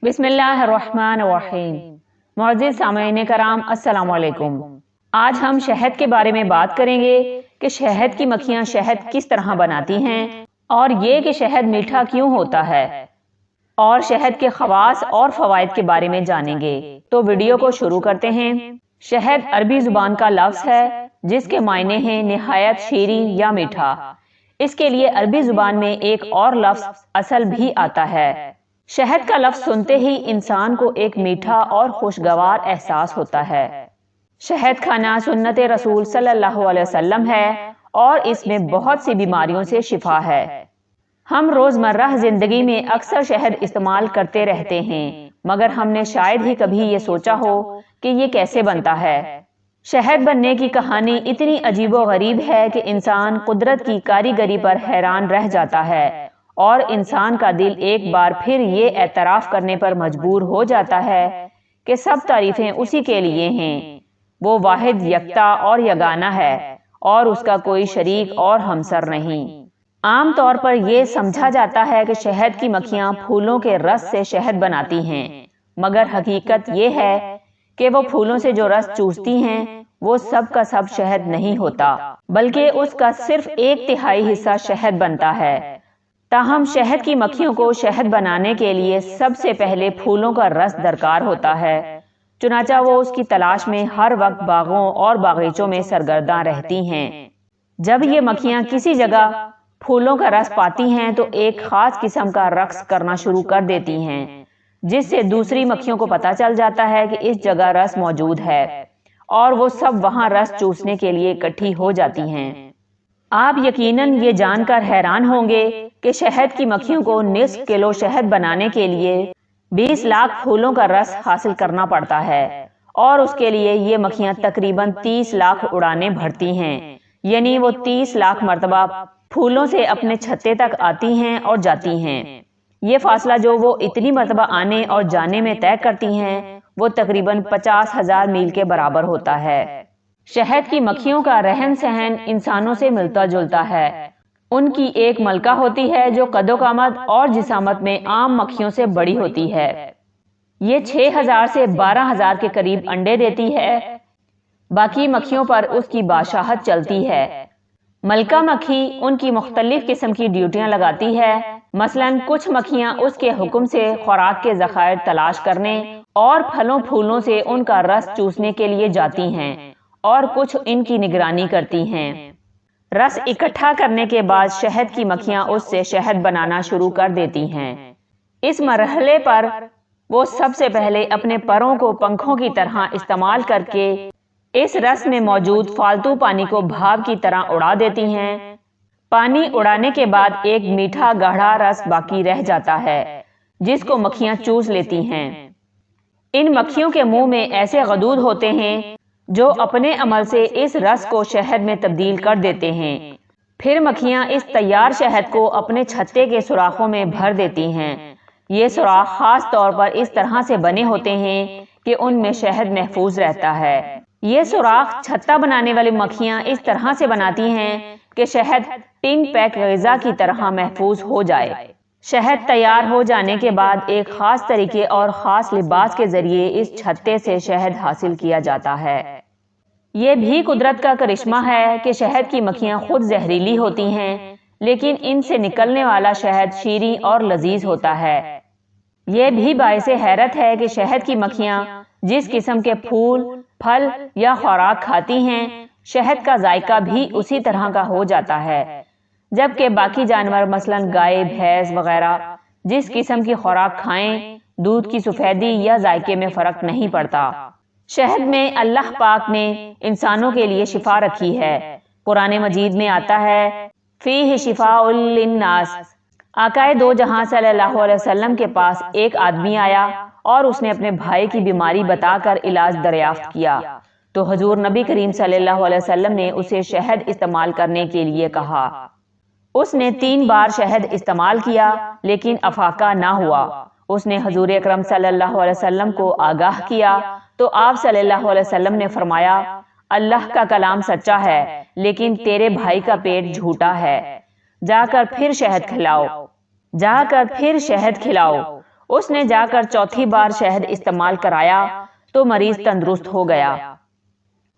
بسم اللہ الرحمن الرحیم۔ معزز سامعین کرام، السلام علیکم۔ آج ہم شہد کے بارے میں بات کریں گے کہ شہد کی مکھیاں شہد کس طرح بناتی ہیں، اور یہ کہ شہد میٹھا کیوں ہوتا ہے، اور شہد کے خواص اور فوائد کے بارے میں جانیں گے۔ تو ویڈیو کو شروع کرتے ہیں۔ شہد عربی زبان کا لفظ ہے جس کے معنی ہیں نہایت شیریں یا میٹھا۔ اس کے لیے عربی زبان میں ایک اور لفظ اصل بھی آتا ہے۔ شہد کا لفظ سنتے ہی انسان کو ایک میٹھا اور خوشگوار احساس ہوتا ہے۔ شہد کھانا سنت رسول صلی اللہ علیہ وسلم ہے اور اس میں بہت سی بیماریوں سے شفا ہے۔ ہم روزمرہ زندگی میں اکثر شہد استعمال کرتے رہتے ہیں، مگر ہم نے شاید ہی کبھی یہ سوچا ہو کہ یہ کیسے بنتا ہے۔ شہد بننے کی کہانی اتنی عجیب و غریب ہے کہ انسان قدرت کی کاریگری پر حیران رہ جاتا ہے، اور انسان کا دل ایک بار پھر یہ اعتراف کرنے پر مجبور ہو جاتا ہے کہ سب تعریفیں اسی کے لیے ہیں۔ وہ واحد یکتا اور یگانہ ہے، اور اس کا کوئی شریک اور ہمسر نہیں۔ عام طور پر یہ سمجھا جاتا ہے کہ شہد کی مکھیاں پھولوں کے رس سے شہد بناتی ہیں، مگر حقیقت یہ ہے کہ وہ پھولوں سے جو رس چوستی ہیں وہ سب کا سب شہد نہیں ہوتا، بلکہ اس کا صرف 1/3 حصہ شہد بنتا ہے۔ تاہم شہد کی مکھیوں کو شہد بنانے کے لیے سب سے پہلے پھولوں کا رس درکار ہوتا ہے، چنانچہ وہ اس کی تلاش میں ہر وقت باغوں اور باغیچوں میں سرگرداں رہتی ہیں۔ جب یہ مکھیاں کسی جگہ پھولوں کا رس پاتی ہیں تو ایک خاص قسم کا رقص کرنا شروع کر دیتی ہیں، جس سے دوسری مکھیوں کو پتہ چل جاتا ہے کہ اس جگہ رس موجود ہے، اور وہ سب وہاں رس چوسنے کے لیے اکٹھی ہو جاتی ہیں۔ آپ یقیناً یہ جان کر حیران ہوں گے کہ شہد کی مکھیوں کو نصف کلو شہد بنانے کے لیے 20 لاکھ پھولوں کا رس حاصل کرنا پڑتا ہے، اور اس کے لیے یہ مکھیاں تقریباً 30 لاکھ اڑانیں بھرتی ہیں، یعنی وہ 30 لاکھ مرتبہ پھولوں سے اپنے چھتے تک آتی ہیں اور جاتی ہیں۔ یہ فاصلہ جو وہ اتنی مرتبہ آنے اور جانے میں طے کرتی ہیں وہ تقریباً 50,000 میل کے برابر ہوتا ہے۔ شہد کی مکھیوں کا رہن سہن انسانوں سے ملتا جلتا ہے۔ ان کی ایک ملکہ ہوتی ہے جو قد و قامت اور جسامت میں عام مکھیوں سے بڑی ہوتی ہے۔ یہ 6,000 سے 12,000 کے قریب انڈے دیتی ہے۔ باقی مکھیوں پر اس کی بادشاہت چلتی ہے۔ ملکہ مکھی ان کی مختلف قسم کی ڈیوٹیاں لگاتی ہے، مثلاً کچھ مکھیاں اس کے حکم سے خوراک کے ذخائر تلاش کرنے اور پھلوں پھولوں سے ان کا رس چوسنے کے لیے جاتی ہیں، اور کچھ ان کی نگرانی کرتی ہیں۔ رس اکٹھا کرنے کے بعد شہد کی مکھیاں اس سے شہد بنانا شروع کر دیتی ہیں۔ اس مرحلے پر وہ سب سے پہلے اپنے پروں کو پنکھوں کی طرح استعمال کر کے اس رس میں موجود فالتو پانی کو بھاپ کی طرح اڑا دیتی ہیں۔ پانی اڑانے کے بعد ایک میٹھا گاڑھا رس باقی رہ جاتا ہے جس کو مکھیاں چوس لیتی ہیں۔ ان مکھیوں کے منہ میں ایسے غدود ہوتے ہیں جو اپنے عمل سے اس رس کو شہد میں تبدیل کر دیتے ہیں۔ پھر مکھیاں اس تیار شہد کو اپنے چھتے کے سوراخوں میں بھر دیتی ہیں۔ یہ سوراخ خاص طور پر اس طرح سے بنے ہوتے ہیں کہ ان میں شہد محفوظ رہتا ہے۔ یہ سوراخ چھتا بنانے والی مکھیاں اس طرح سے بناتی ہیں کہ شہد ٹن پیک غذا کی طرح محفوظ ہو جائے۔ شہد تیار ہو جانے کے بعد ایک خاص طریقے اور خاص لباس کے ذریعے اس چھتے سے شہد حاصل کیا جاتا ہے۔ یہ بھی قدرت کا کرشمہ ہے کہ شہد کی مکھیاں خود زہریلی ہوتی ہیں، لیکن ان سے نکلنے والا شہد شیریں اور لذیذ ہوتا ہے۔ یہ بھی باعث حیرت ہے کہ شہد کی مکھیاں جس قسم کے پھول، پھل یا خوراک کھاتی ہیں، شہد کا ذائقہ بھی اسی طرح کا ہو جاتا ہے، جبکہ باقی جانور مثلاً گائے، بھینس وغیرہ جس قسم کی خوراک کھائیں، دودھ کی سفیدی یا ذائقے میں فرق نہیں پڑتا۔ شہد میں اللہ پاک نے انسانوں کے لیے شفا رکھی ہے۔ قرآن مجید میں آتا ہے فیہ شفاء للناس۔ آقائے دو جہاں صلی اللہ علیہ وسلم کے پاس ایک آدمی آیا اور اس نے اپنے بھائی کی بیماری بتا کر علاج دریافت کیا، تو حضور نبی کریم صلی اللہ علیہ وسلم نے اسے شہد استعمال کرنے کے لیے کہا۔ اس نے 3 بار شہد استعمال کیا لیکن افاقہ نہ ہوا۔ اس نے حضور اکرم صلی اللہ علیہ وسلم کو آگاہ کیا تو آپ صلی اللہ علیہ وسلم نے فرمایا، اللہ کا کلام سچا ہے لیکن تیرے بھائی کا پیٹ جھوٹا ہے، جا کر پھر شہد کھلاؤ۔ اس نے جا کر چوتھی بار شہد استعمال کرایا تو مریض تندرست ہو گیا۔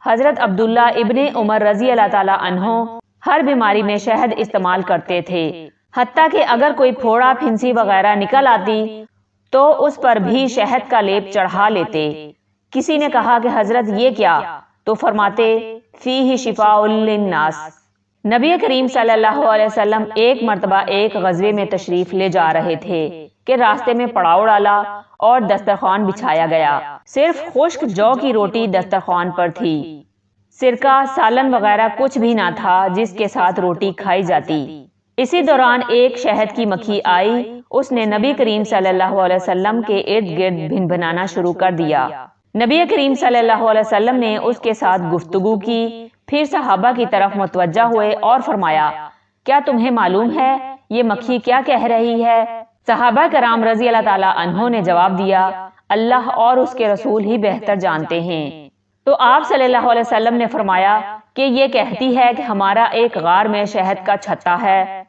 حضرت عبداللہ ابن عمر رضی اللہ تعالی عنہ ہر بیماری میں شہد استعمال کرتے تھے، حتیٰ کہ اگر کوئی پھوڑا پھنسی وغیرہ نکل آتی تو اس پر بھی شہد کا لیپ چڑھا لیتے۔ کسی نے کہا کہ حضرت یہ کیا؟ تو فرماتے فیہ شفاء للناس۔ نبی کریم صلی اللہ علیہ وسلم ایک مرتبہ ایک غزوے میں تشریف لے جا رہے تھے کہ راستے میں پڑاؤ ڈالا اور دسترخوان بچھایا گیا۔ صرف خشک جو کی روٹی دسترخوان پر تھی، سرکہ سالن وغیرہ کچھ بھی نہ تھا جس کے ساتھ روٹی کھائی جاتی۔ اسی دوران ایک شہد کی مکھی آئی، اس نے نبی کریم صلی اللہ علیہ وسلم کے ارد گرد بھن بھنانا شروع کر دیا۔ نبی کریم صلی اللہ علیہ وسلم نے اس کے ساتھ گفتگو کی، پھر صحابہ کی طرف متوجہ ہوئے اور فرمایا کیا تمہیں معلوم ہے یہ مکھی کیا کہہ رہی ہے؟ صحابہ کرام رضی اللہ تعالیٰ عنہ نے جواب دیا اللہ اور اس کے رسول ہی بہتر جانتے ہیں۔ تو آپ صلی اللہ علیہ وسلم نے فرمایا کہ یہ کہتی ہے کہ ہمارا ایک غار میں شہد کا چھتا ہے،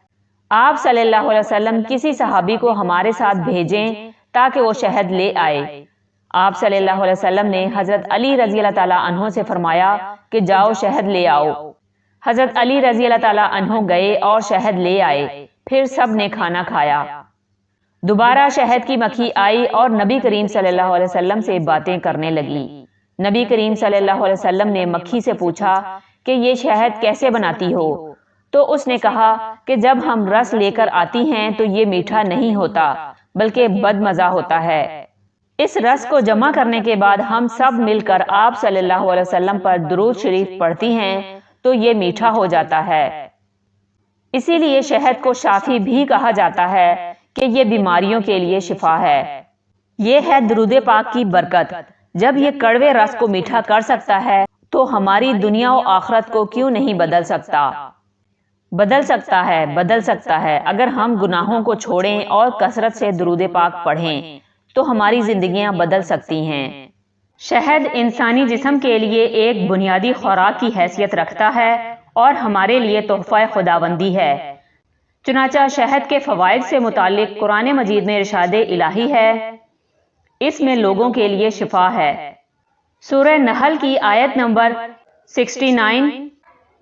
آپ صلی اللہ علیہ وسلم کسی صحابی کو ہمارے ساتھ بھیجیں تاکہ وہ شہد لے آئے۔ آپ صلی اللہ علیہ وسلم نے حضرت علی رضی اللہ تعالیٰ عنہ سے فرمایا کہ جاؤ شہد لے آؤ۔ حضرت علی رضی اللہ تعالیٰ عنہ گئے اور شہد لے آئے، پھر سب نے کھانا کھایا۔ دوبارہ شہد کی مکھی آئی اور نبی کریم صلی اللہ علیہ وسلم سے باتیں کرنے لگی۔ نبی کریم صلی اللہ علیہ وسلم نے مکھی سے پوچھا کہ یہ شہد کیسے بناتی ہو؟ تو اس نے کہا کہ جب ہم رس لے کر آتی ہیں تو یہ میٹھا نہیں ہوتا بلکہ بد مزہ ہوتا ہے۔ اس رس کو جمع کرنے کے بعد ہم سب مل کر آپ صلی اللہ علیہ وسلم پر درود شریف پڑھتی ہیں تو یہ میٹھا ہو جاتا ہے۔ اسی لیے شہد کو شافی بھی کہا جاتا ہے کہ یہ بیماریوں کے لیے شفا ہے۔ یہ ہے درود پاک کی برکت۔ جب یہ کڑوے رس کو میٹھا کر سکتا ہے تو ہماری دنیا و آخرت کو کیوں نہیں بدل سکتا؟ بدل سکتا ہے اگر ہم گناہوں کو چھوڑیں اور کثرت سے درود پاک پڑھیں تو ہماری زندگیاں بدل سکتی ہیں۔ شہد انسانی جسم کے لیے ایک بنیادی خوراک کی حیثیت رکھتا ہے اور ہمارے لیے تحفہ خداوندی ہے۔ چنانچہ شہد کے فوائد سے متعلق قرآن مجید میں ارشاد الہی ہے اس میں لوگوں کے لیے شفا ہے۔ سورہ نحل کی آیت نمبر 69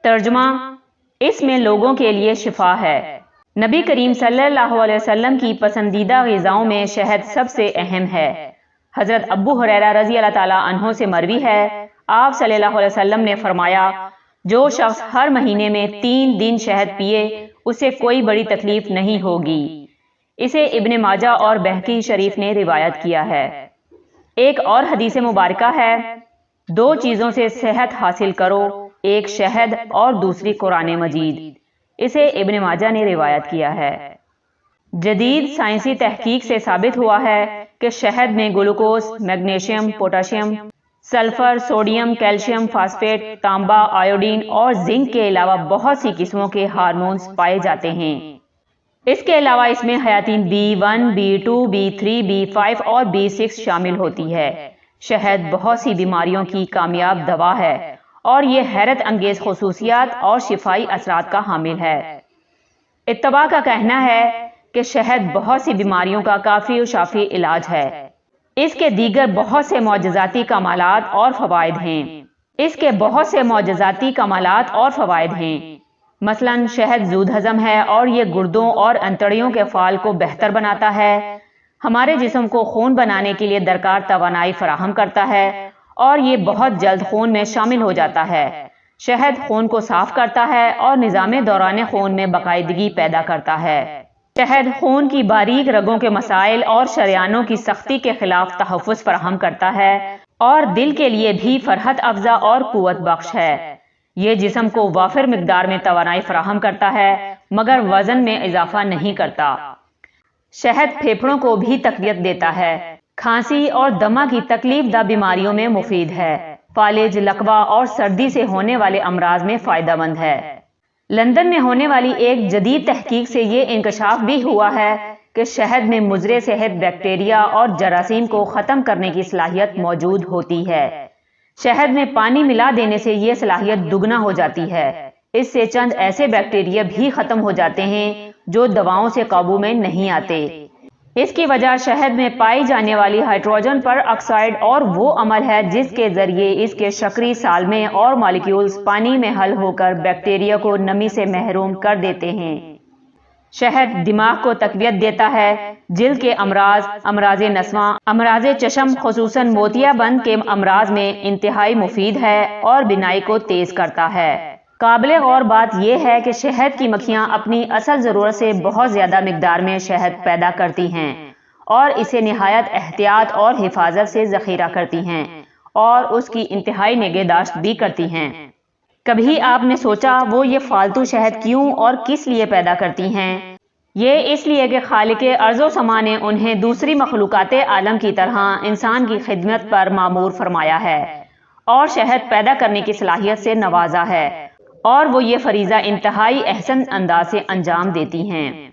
ترجمہ اس میں لوگوں کے لیے شفا ہے۔ نبی کریم صلی اللہ علیہ وسلم کی پسندیدہ غذاؤں میں شہد سب سے اہم ہے۔ حضرت ابو ہریرہ رضی اللہ تعالیٰ عنہ سے مروی ہے آپ صلی اللہ علیہ وسلم نے فرمایا جو شخص ہر مہینے میں 3 دن شہد پیے اسے کوئی بڑی تکلیف نہیں ہوگی۔ اسے ابن ماجہ اور بہقی شریف نے روایت کیا ہے۔ ایک اور حدیث مبارکہ ہے 2 چیزوں سے صحت حاصل کرو، ایک شہد اور دوسری قرآن مجید۔ اسے ابن ماجہ نے روایت کیا ہے۔ جدید سائنسی تحقیق سے ثابت ہوا ہے کہ شہد میں glucose, magnesium, potassium, sulphur, sodium, calcium, phosphate, تانبا، آیوڈین اور زنک کے علاوہ بہت سی قسموں کے ہارمونز پائے جاتے ہیں۔ اس کے علاوہ اس میں حیاتین B1، B2، B3، B5 اور B6 شامل ہوتی ہے۔ شہد بہت سی بیماریوں کی کامیاب دوا ہے اور یہ حیرت انگیز خصوصیات اور شفائی اثرات کا حامل ہے۔ اتباع کا کہنا ہے کہ شہد بہت سی بیماریوں کا کافی و شافی علاج ہے۔ اس کے دیگر بہت سے معجزاتی کمالات اور فوائد ہیں۔ مثلاً شہد زود ہضم ہے اور یہ گردوں اور انتڑیوں کے فعال کو بہتر بناتا ہے، ہمارے جسم کو خون بنانے کے لیے درکار توانائی فراہم کرتا ہے اور یہ بہت جلد خون میں شامل ہو جاتا ہے۔ شہد خون کو صاف کرتا ہے اور نظام دوران خون میں باقاعدگی پیدا کرتا ہے۔ شہد خون کی باریک رگوں کے مسائل اور شریانوں کی سختی کے خلاف تحفظ فراہم کرتا ہے اور دل کے لیے بھی فرحت افزا اور قوت بخش ہے۔ یہ جسم کو وافر مقدار میں توانائی فراہم کرتا ہے مگر وزن میں اضافہ نہیں کرتا۔ شہد پھیپھڑوں کو بھی تقویت دیتا ہے، کھانسی اور دمہ کی تکلیف دہ بیماریوں میں مفید ہے، فالج، لقوہ اور سردی سے ہونے والے امراض میں فائدہ مند ہے۔ لندن میں ہونے والی ایک جدید تحقیق سے یہ انکشاف بھی ہوا ہے کہ شہد میں مضر صحت بیکٹیریا اور جراثیم کو ختم کرنے کی صلاحیت موجود ہوتی ہے۔ شہد میں پانی ملا دینے سے یہ صلاحیت دگنا ہو جاتی ہے۔ اس سے چند ایسے بیکٹیریا بھی ختم ہو جاتے ہیں جو دواؤں سے قابو میں نہیں آتے۔ اس کی وجہ شہد میں پائی جانے والی ہائیڈروجن پر آکسائڈ اور وہ عمل ہے جس کے ذریعے اس کے شکری سالمے اور مالیکیولز پانی میں حل ہو کر بیکٹیریا کو نمی سے محروم کر دیتے ہیں۔ شہد دماغ کو تقویت دیتا ہے، جلد کے امراض، امراض نسواں، امراض چشم خصوصاً موتیا بند کے امراض میں انتہائی مفید ہے اور بینائی کو تیز کرتا ہے۔ قابل غور بات یہ ہے کہ شہد کی مکھیاں اپنی اصل ضرورت سے بہت زیادہ مقدار میں شہد پیدا کرتی ہیں اور اسے نہایت احتیاط اور حفاظت سے ذخیرہ کرتی ہیں اور اس کی انتہائی نگہداشت بھی کرتی ہیں۔ کبھی آپ نے سوچا وہ یہ فالتو شہد کیوں اور کس لیے پیدا کرتی ہیں؟ یہ اس لیے کہ خالق ارض و سما نے انہیں دوسری مخلوقات عالم کی طرح انسان کی خدمت پر مامور فرمایا ہے اور شہد پیدا کرنے کی صلاحیت سے نوازا ہے، اور وہ یہ فریضہ انتہائی احسن انداز سے انجام دیتی ہیں۔